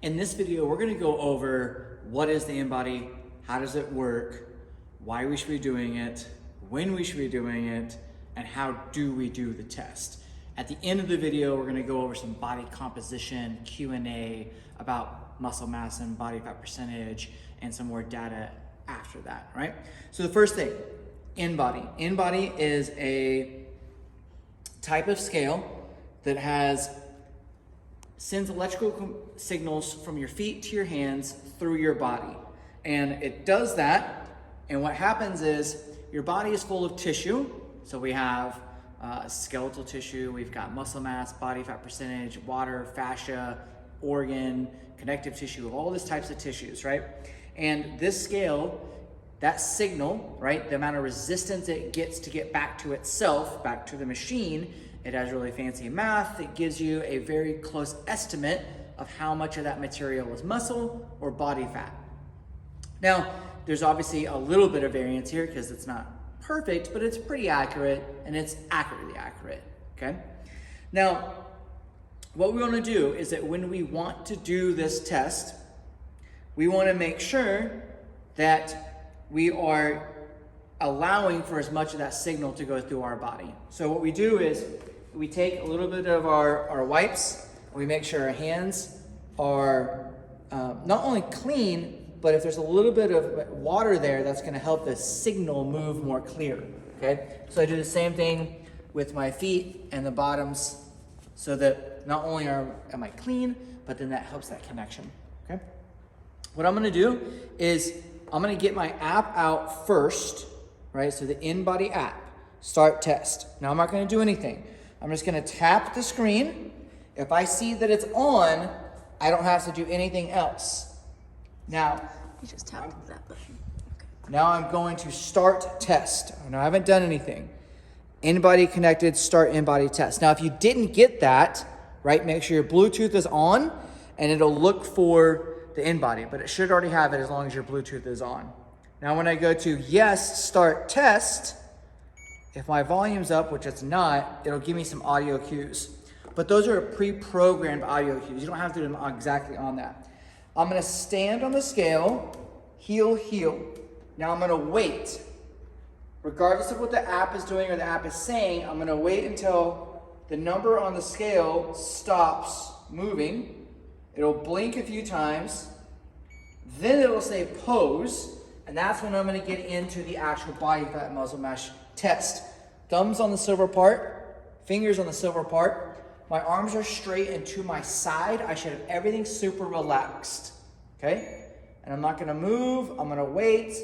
In this video, we're gonna go over what is the InBody, how does it work, why we should be doing it, when we should be doing it, and how do we do the test. At the end of the video, we're gonna go over some body composition, Q&A about muscle mass and body fat percentage, and some more data after that, right? So the first thing, InBody. InBody is a type of scale that sends electrical signals from your feet to your hands through your body. And it does that, and what happens is your body is full of tissue. So we have skeletal tissue, we've got muscle mass, body fat percentage, water, fascia, organ, connective tissue, all these types of tissues, right? And this scale, that signal, right, the amount of resistance it gets to get back to itself, back to the machine, it has really fancy math. It gives you a very close estimate of how much of that material is muscle or body fat. Now, there's obviously a little bit of variance here because it's not perfect, but it's pretty accurate, and it's accurately accurate, okay? Now, what we want to do is that when we want to do this test, we want to make sure that we are allowing for as much of that signal to go through our body. So what we do is we take a little bit of our wipes, we make sure our hands are not only clean, but if there's a little bit of water there, that's gonna help the signal move more clear, okay? So I do the same thing with my feet and the bottoms so that not only am I clean, but then that helps that connection, okay? What I'm gonna do is I'm gonna get my app out first, right? So the InBody app, start test. Now I'm not gonna do anything. I'm just gonna tap the screen. If I see that it's on, I don't have to do anything else. Now, you just tapped that button. Okay. Now I'm going to start test. Now I haven't done anything. InBody connected, start InBody test. Now if you didn't get that, right, make sure your Bluetooth is on and it'll look for the InBody, but it should already have it as long as your Bluetooth is on. Now when I go to yes, start test, if my volume's up, which it's not, it'll give me some audio cues. But those are pre-programmed audio cues. You don't have to do them exactly on that. I'm gonna stand on the scale, heel, heel. Now I'm gonna wait. Regardless of what the app is doing or the app is saying, I'm gonna wait until the number on the scale stops moving. It'll blink a few times. Then it'll say pose, and that's when I'm gonna get into the actual body fat and muscle mass test. Thumbs on the silver part, fingers on the silver part. My arms are straight and to my side. I should have everything super relaxed, okay? And I'm not gonna move, I'm gonna wait.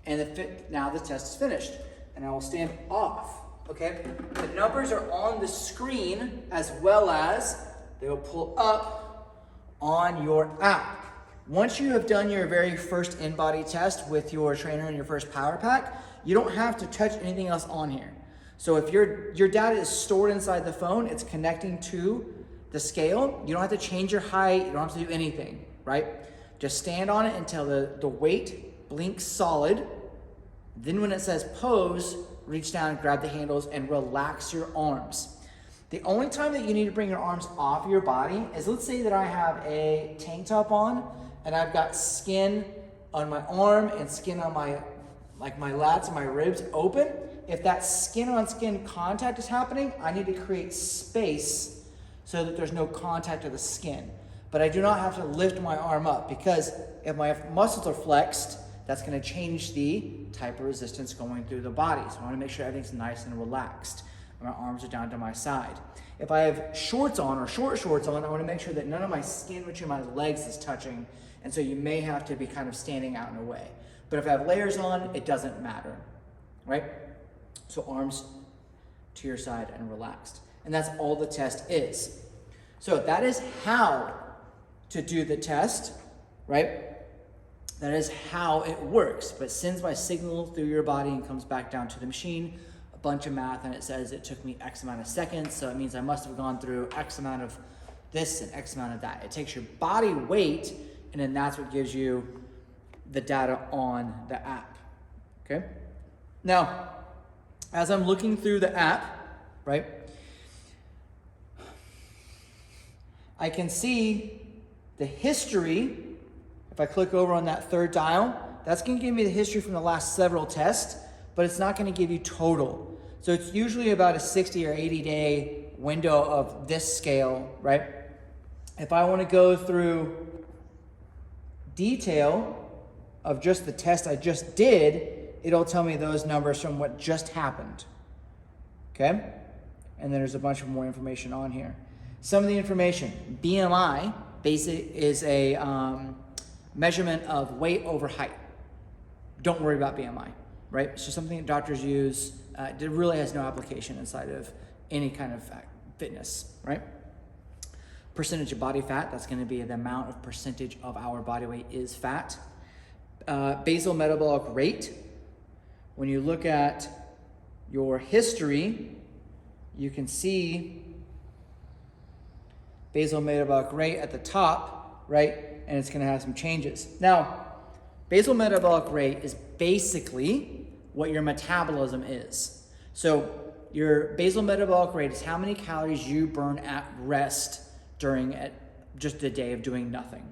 And now the test is finished. And I will stand off, okay? The numbers are on the screen as well as they will pull up on your app. Once you have done your very first InBody test with your trainer and your first power pack, you don't have to touch anything else on here. So if your data is stored inside the phone, it's connecting to the scale, you don't have to change your height, you don't have to do anything, right? Just stand on it until the weight blinks solid. Then when it says pose, reach down, grab the handles, and relax your arms. The only time that you need to bring your arms off your body is, let's say that I have a tank top on and I've got skin on my arm and skin on my lats and my ribs open. If that skin on skin contact is happening, I need to create space so that there's no contact of the skin. But I do not have to lift my arm up, because if my muscles are flexed, that's gonna change the type of resistance going through the body. So I wanna make sure everything's nice and relaxed. My arms are down to my side. If I have shorts on or short shorts on, I wanna make sure that none of my skin between my legs is touching. And so you may have to be kind of standing out in a way. But if I have layers on, it doesn't matter, right? So arms to your side and relaxed. And that's all the test is. So that is how to do the test, right? That is how it works. But it sends my signal through your body and comes back down to the machine, a bunch of math, and it says it took me X amount of seconds. So it means I must have gone through X amount of this and X amount of that. It takes your body weight, and then that's what gives you the data on the app, okay? Now, as I'm looking through the app, right, I can see the history. If I click over on that third dial, that's going to give me the history from the last several tests, but it's not going to give you total. So it's usually about a 60 or 80 day window of this scale, right? If I want to go through detail of just the test I just did, it'll tell me those numbers from what just happened. Okay? And then there's a bunch of more information on here. Some of the information, BMI basic is a measurement of weight over height. Don't worry about BMI, right? It's just something that doctors use. It really has no application inside of any kind of fitness, right? Percentage of body fat, that's going to be the amount of percentage of our body weight is fat. Basal metabolic rate, when you look at your history, you can see basal metabolic rate at the top, right? And it's going to have some changes. Now, basal metabolic rate is basically what your metabolism is. So your basal metabolic rate is how many calories you burn at rest during just a day of doing nothing.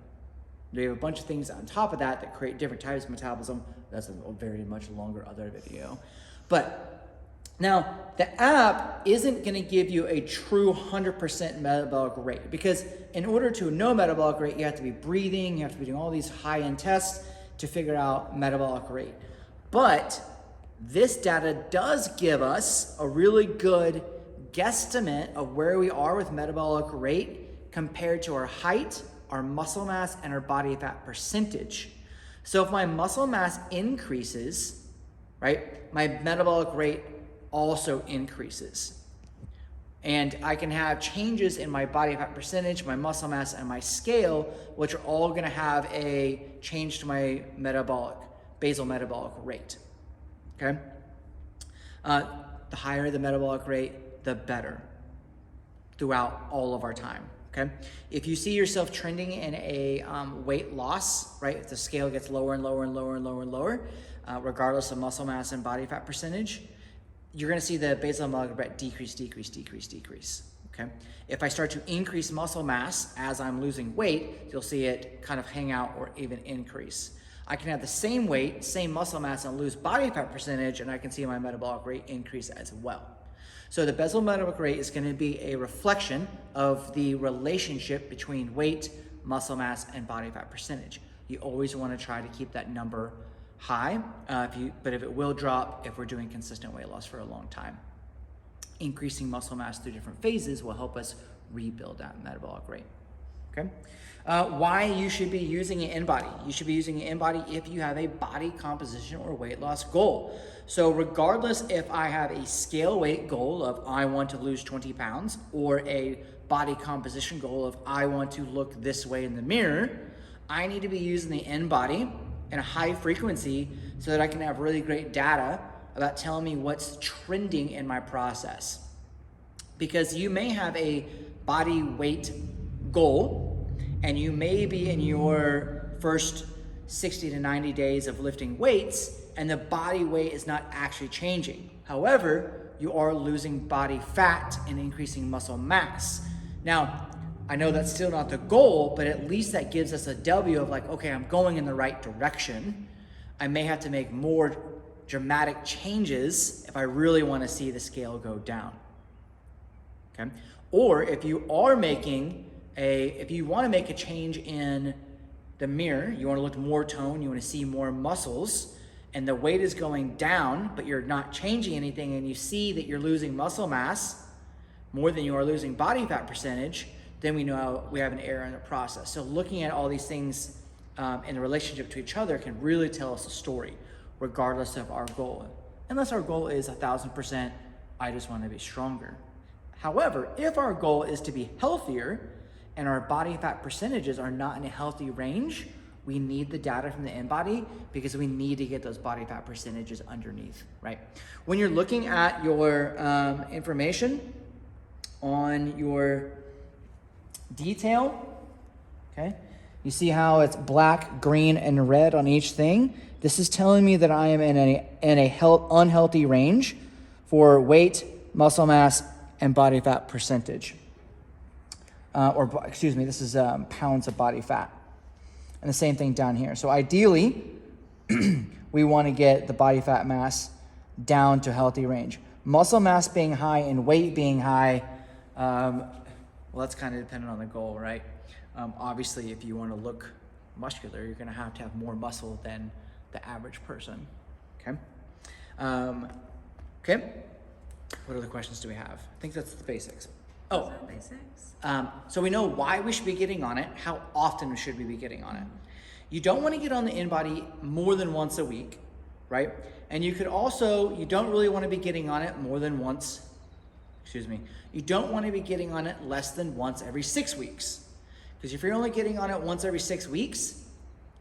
We have a bunch of things on top of that create different types of metabolism. That's a very much longer other video. But now the app isn't going to give you a true 100% metabolic rate, because in order to know metabolic rate, you have to be breathing, you have to be doing all these high-end tests to figure out metabolic rate. But this data does give us a really good guesstimate of where we are with metabolic rate compared to our height, our muscle mass, and our body fat percentage. So if my muscle mass increases, right, my metabolic rate also increases. And I can have changes in my body fat percentage, my muscle mass, and my scale, which are all gonna have a change to my basal metabolic rate, okay? The higher the metabolic rate, the better throughout all of our time, okay? If you see yourself trending in a weight loss, right, if the scale gets lower and lower and lower and lower and lower, regardless of muscle mass and body fat percentage, you're gonna see the basal metabolic rate decrease, okay? If I start to increase muscle mass as I'm losing weight, you'll see it kind of hang out or even increase. I can have the same weight, same muscle mass, and lose body fat percentage, and I can see my metabolic rate increase as well. So the basal metabolic rate is gonna be a reflection of the relationship between weight, muscle mass, and body fat percentage. You always wanna try to keep that number high, but if it will drop if we're doing consistent weight loss for a long time. Increasing muscle mass through different phases will help us rebuild that metabolic rate, okay? Why you should be using an InBody. You should be using an InBody if you have a body composition or weight loss goal. So regardless if I have a scale weight goal of I want to lose 20 pounds or a body composition goal of I want to look this way in the mirror, I need to be using the InBody in a high frequency so that I can have really great data about telling me what's trending in my process. Because you may have a body weight goal and you may be in your first 60 to 90 days of lifting weights and the body weight is not actually changing. However, you are losing body fat and increasing muscle mass. Now, I know that's still not the goal, but at least that gives us a W of like, okay, I'm going in the right direction. I may have to make more dramatic changes if I really want to see the scale go down, okay? Or if you are if you want to make a change in the mirror, you want to look more toned, you want to see more muscles, and the weight is going down, but you're not changing anything, and you see that you're losing muscle mass more than you are losing body fat percentage, then we know we have an error in the process. So looking at all these things in the relationship to each other can really tell us a story, regardless of our goal. Unless our goal is 1,000%, I just want to be stronger. However, if our goal is to be healthier and our body fat percentages are not in a healthy range, we need the data from the InBody because we need to get those body fat percentages underneath, right? When you're looking at your information on your detail, okay, you see how it's black, green, and red on each thing? This is telling me that I am in a unhealthy range for weight, muscle mass, and body fat percentage. this is pounds of body fat. And the same thing down here. So ideally, we want to get the body fat mass down to healthy range. Muscle mass being high and weight being high, well, that's kind of dependent on the goal, right? Obviously, if you want to look muscular, you're going to have more muscle than the average person, okay? Okay, what other questions do we have? I think that's the basics. Oh, Basics. so we know why we should be getting on it. How often should we be getting on it? You don't want to get on the InBody more than once a week, right? And you don't really want to be getting on it more than once, you don't want to be getting on it less than once every 6 weeks. Because if you're only getting on it once every 6 weeks,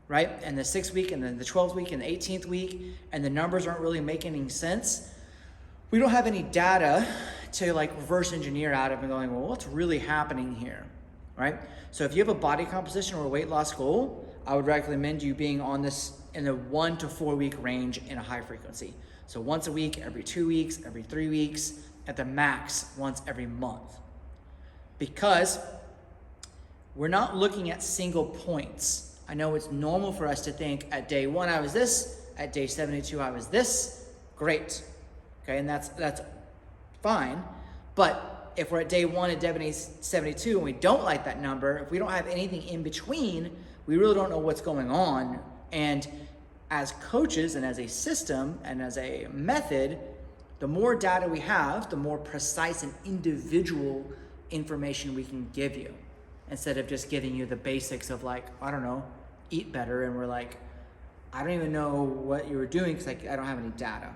right? And the 6th week and then the 12th week and the 18th week, and the numbers aren't really making any sense, we don't have any data to like reverse engineer out of and going, well, what's really happening here, right? So if you have a body composition or a weight loss goal, I would recommend you being on this in the 1 to 4 week range in a high frequency. So once a week, every 2 weeks, every 3 weeks, at the max, once every month. Because we're not looking at single points. I know it's normal for us to think at day 1 I was this, at day 72 I was this, great. Okay, and that's fine. But if we're at day 1 at day 72 and we don't like that number, if we don't have anything in between, we really don't know what's going on. And as coaches and as a system and as a method, the more data we have, the more precise and individual information we can give you, instead of just giving you the basics of like, I don't know, eat better. And we're like, I don't even know what you were doing because I don't have any data,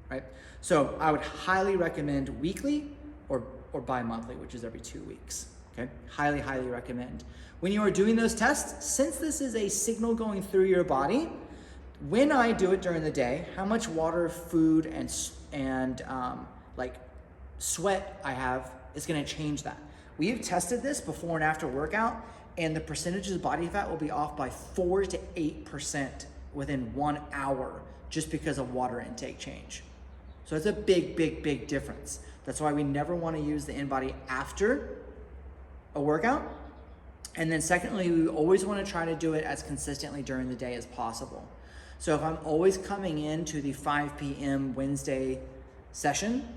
right? So I would highly recommend weekly or bi-monthly, which is every 2 weeks, okay? Highly, highly recommend. When you are doing those tests, since this is a signal going through your body, when I do it during the day, how much water, food, and like sweat I have is gonna change that. We have tested this before and after workout, and the percentages of body fat will be off by 4 to 8% within 1 hour just because of water intake change. So it's a big, big, big difference. That's why we never want to use the InBody after a workout. And then secondly, we always want to try to do it as consistently during the day as possible. So if I'm always coming into the 5 p.m. Wednesday session,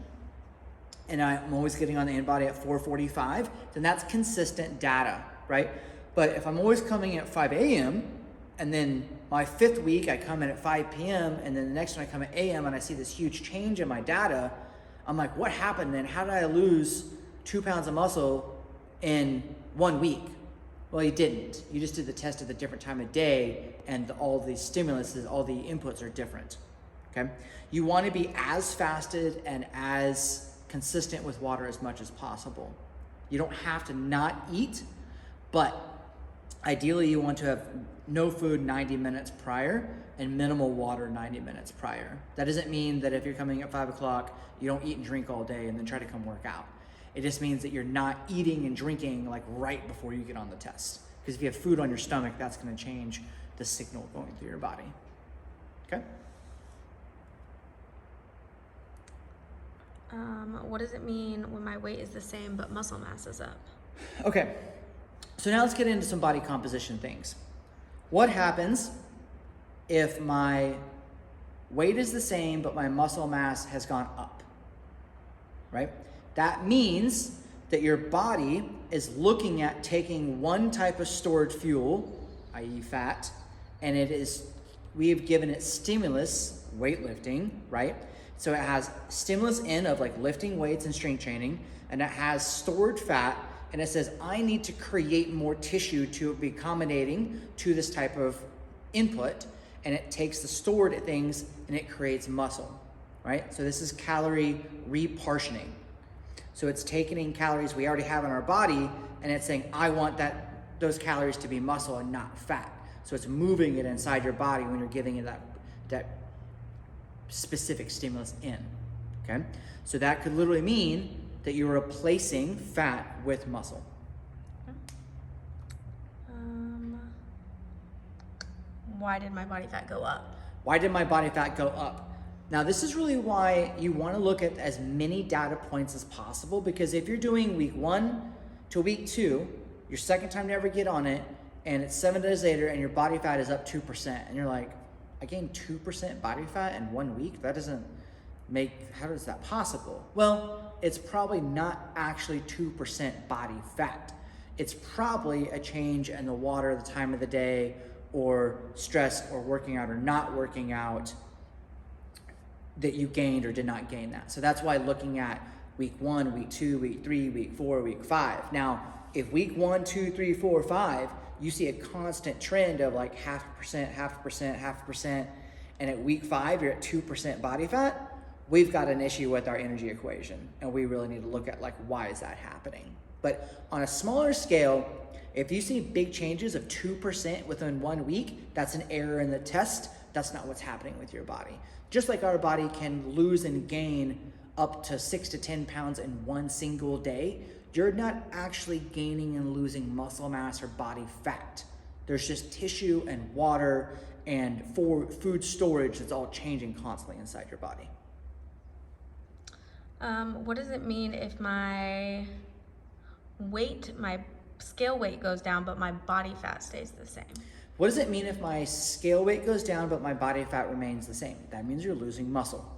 and I'm always getting on the InBody at 4:45, then that's consistent data, right? But if I'm always coming at 5 a.m., and then my 5th week I come in at 5 p.m., and then the next one I come at a.m. and I see this huge change in my data, I'm like, what happened then? How did I lose 2 pounds of muscle in 1 week? Well, you didn't. You just did the test at a different time of day, and all the stimuluses, all the inputs are different, okay? You want to be as fasted and as consistent with water as much as possible. You don't have to not eat, but ideally you want to have no food 90 minutes prior and minimal water 90 minutes prior. That doesn't mean that if you're coming at 5 o'clock, you don't eat and drink all day and then try to come work out. It just means that you're not eating and drinking like right before you get on the test. Because if you have food on your stomach, that's going to change the signal going through your body. Okay? What does it mean when my weight is the same but muscle mass is up? Okay, so now let's get into some body composition things. What happens if my weight is the same but my muscle mass has gone up, right? That means that your body is looking at taking one type of stored fuel, i.e. fat, and we have given it stimulus, weightlifting, right? So it has stimulus in of like lifting weights and strength training, and it has stored fat, and it says, I need to create more tissue to be accommodating to this type of input, and it takes the stored things and it creates muscle, right? So this is calorie repartitioning. So it's taking in calories we already have in our body, and it's saying, I want those calories to be muscle and not fat. So it's moving it inside your body when you're giving it that specific stimulus in, okay? So that could literally mean that you're replacing fat with muscle. Why did my body fat go up? Why did my body fat go up? Now, this is really why you want to look at as many data points as possible, because if you're doing week 1 to week 2, your second time to ever get on it, and it's 7 days later and your body fat is up 2%. And you're like, I gained 2% body fat in 1 week? That doesn't how is that possible? Well, it's probably not actually 2% body fat. It's probably a change in the water, the time of the day, or stress, or working out or not working out, that you gained or did not gain that. So that's why looking at week 1, week 2, week 3, week 4, week 5. Now, if week 1, 2, 3, 4, 5, you see a constant trend of like 0.5%, and at week 5, you're at 2% body fat, we've got an issue with our energy equation, and we really need to look at like, why is that happening? But on a smaller scale, if you see big changes of 2% within 1 week, that's an error in the test. That's not what's happening with your body. Just like our body can lose and gain up to 6 to 10 pounds in one single day, you're not actually gaining and losing muscle mass or body fat. There's just tissue and water and food storage that's all changing constantly inside your body. What does it mean if my scale weight goes down, but my body fat stays the same? What does it mean if my scale weight goes down, but my body fat remains the same? That means you're losing muscle,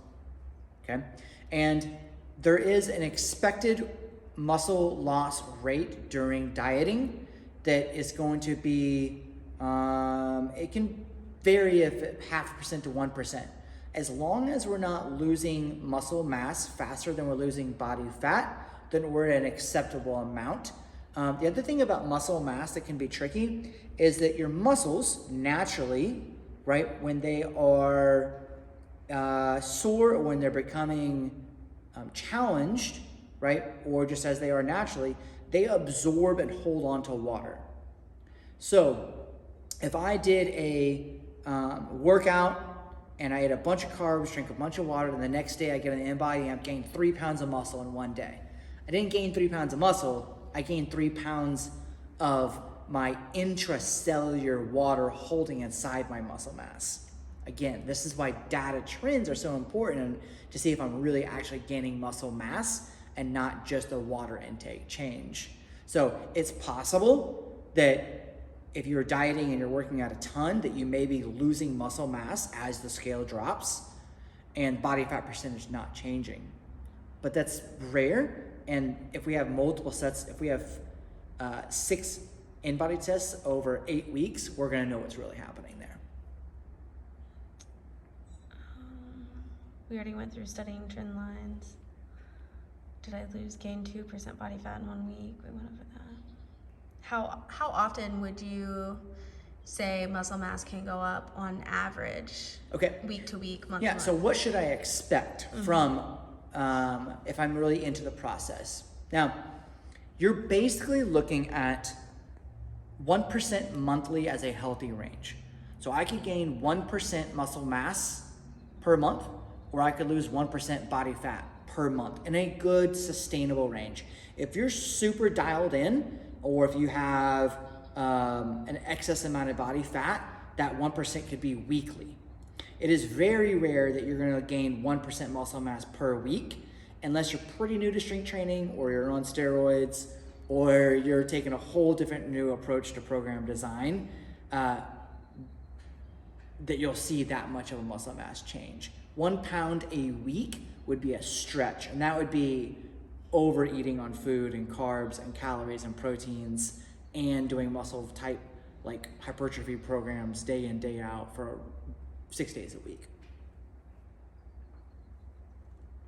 okay? And there is an expected muscle loss rate during dieting that is going to be, it can vary if 0.5% to 1%. As long as we're not losing muscle mass faster than we're losing body fat, then we're at an acceptable amount. The other thing about muscle mass that can be tricky is that your muscles naturally, right, when they are sore or when they're becoming challenged, right, or just as they are naturally, they absorb and hold on to water. So if I did a workout and I ate a bunch of carbs, drank a bunch of water, and the next day I get an InBody and I've gained 3 pounds of muscle in one day. I didn't gain 3 pounds of muscle, I gained 3 pounds of my intracellular water holding inside my muscle mass. Again, this is why data trends are so important to see if I'm really actually gaining muscle mass and not just a water intake change. So it's possible that if you're dieting and you're working out a ton, that you may be losing muscle mass as the scale drops and body fat percentage not changing. But that's rare. And if we have multiple sets, if we have 6 InBody tests over 8 weeks, we're gonna know what's really happening there. We already went through studying trend lines. Did I gain 2% body fat in 1 week? We went over that. How often would you say muscle mass can go up on average? Okay. Week to week, month to month? So what should I expect from if I'm really into the process? Now, you're basically looking at 1% monthly as a healthy range. So I could gain 1% muscle mass per month, or I could lose 1% body fat per month in a good sustainable range. If you're super dialed in, or if you have an excess amount of body fat, that 1% could be weekly. It is very rare that you're gonna gain 1% muscle mass per week, unless you're pretty new to strength training, or you're on steroids, or you're taking a whole different new approach to program design, that you'll see that much of a muscle mass change. 1 pound a week would be a stretch, and that would be overeating on food and carbs and calories and proteins and doing muscle type like hypertrophy programs day in, day out for 6 days a week.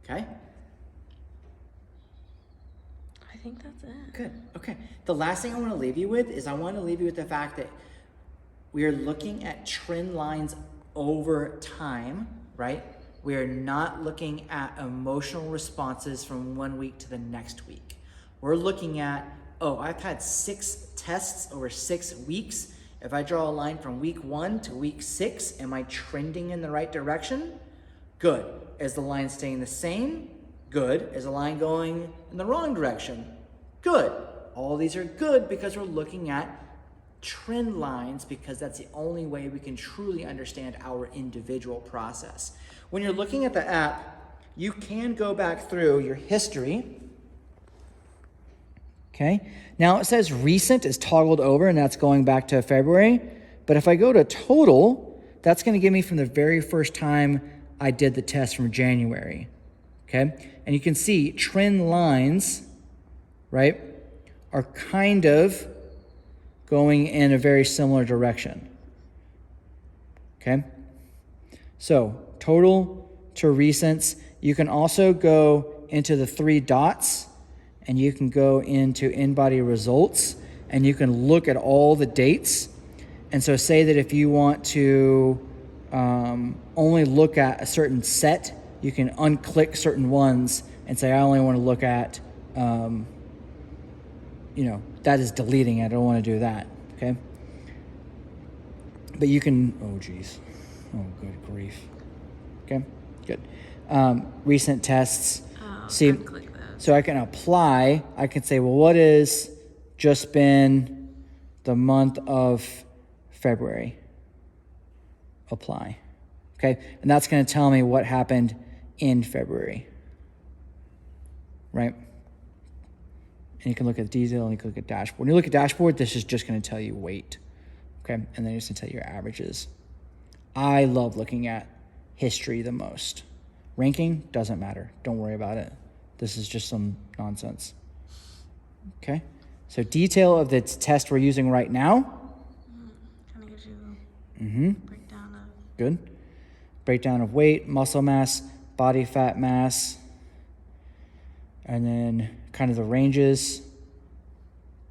Okay? I think that's it. Good. Okay. The last thing I want to leave you with is I want to leave you with the fact that we are looking at trend lines over time, right? We are not looking at emotional responses from 1 week to the next week. We're looking at, I've had 6 tests over 6 weeks. If I draw a line from week 1 to week 6, am I trending in the right direction? Good. Is the line staying the same? Good. Is the line going in the wrong direction? Good. All these are good because we're looking at trend lines, because that's the only way we can truly understand our individual process. When you're looking at the app, you can go back through your history, Okay, now it says recent is toggled over, and that's going back to February. But if I go to total, that's going to give me from the very first time I did the test from January. Okay, and you can see trend lines, right, are kind of going in a very similar direction. Okay, so total to recents. You can also go into the 3 dots, and you can go into InBody results, and you can look at all the dates. And so say that if you want to only look at a certain set, you can unclick certain ones and say, I only want to look at, that is deleting it. I don't want to do that, okay? But you can, oh geez, oh good grief. Okay, good. Recent tests. See, so I can apply, I can say, well, what is just been the month of February? Apply. Okay, and that's going to tell me what happened in February. Right? And you can look at detail and you can look at dashboard. When you look at dashboard, this is just going to tell you weight. Okay, and then it's going to tell you your averages. I love looking at history the most. Ranking doesn't matter. Don't worry about it. This is just some nonsense. Okay, so detail of the test we're using right now. Kind of gives you breakdown of. Good. Breakdown of weight, muscle mass, body fat mass, and then kind of the ranges,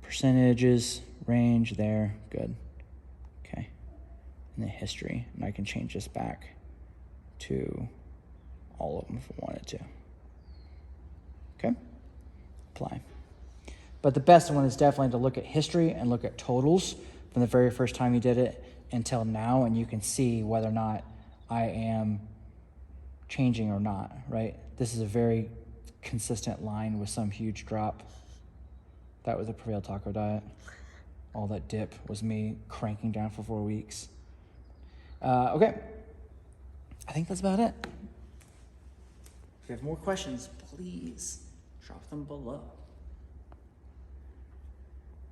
percentages, range there. Good. Okay. And the history, and I can change this back to all of them if I wanted to. Okay, apply. But the best one is definitely to look at history and look at totals from the very first time you did it until now, and you can see whether or not I am changing or not, right? This is a very consistent line with some huge drop. That was a Prevail Taco diet. All that dip was me cranking down for 4 weeks. Okay, I think that's about it. If you have more questions, please drop them below.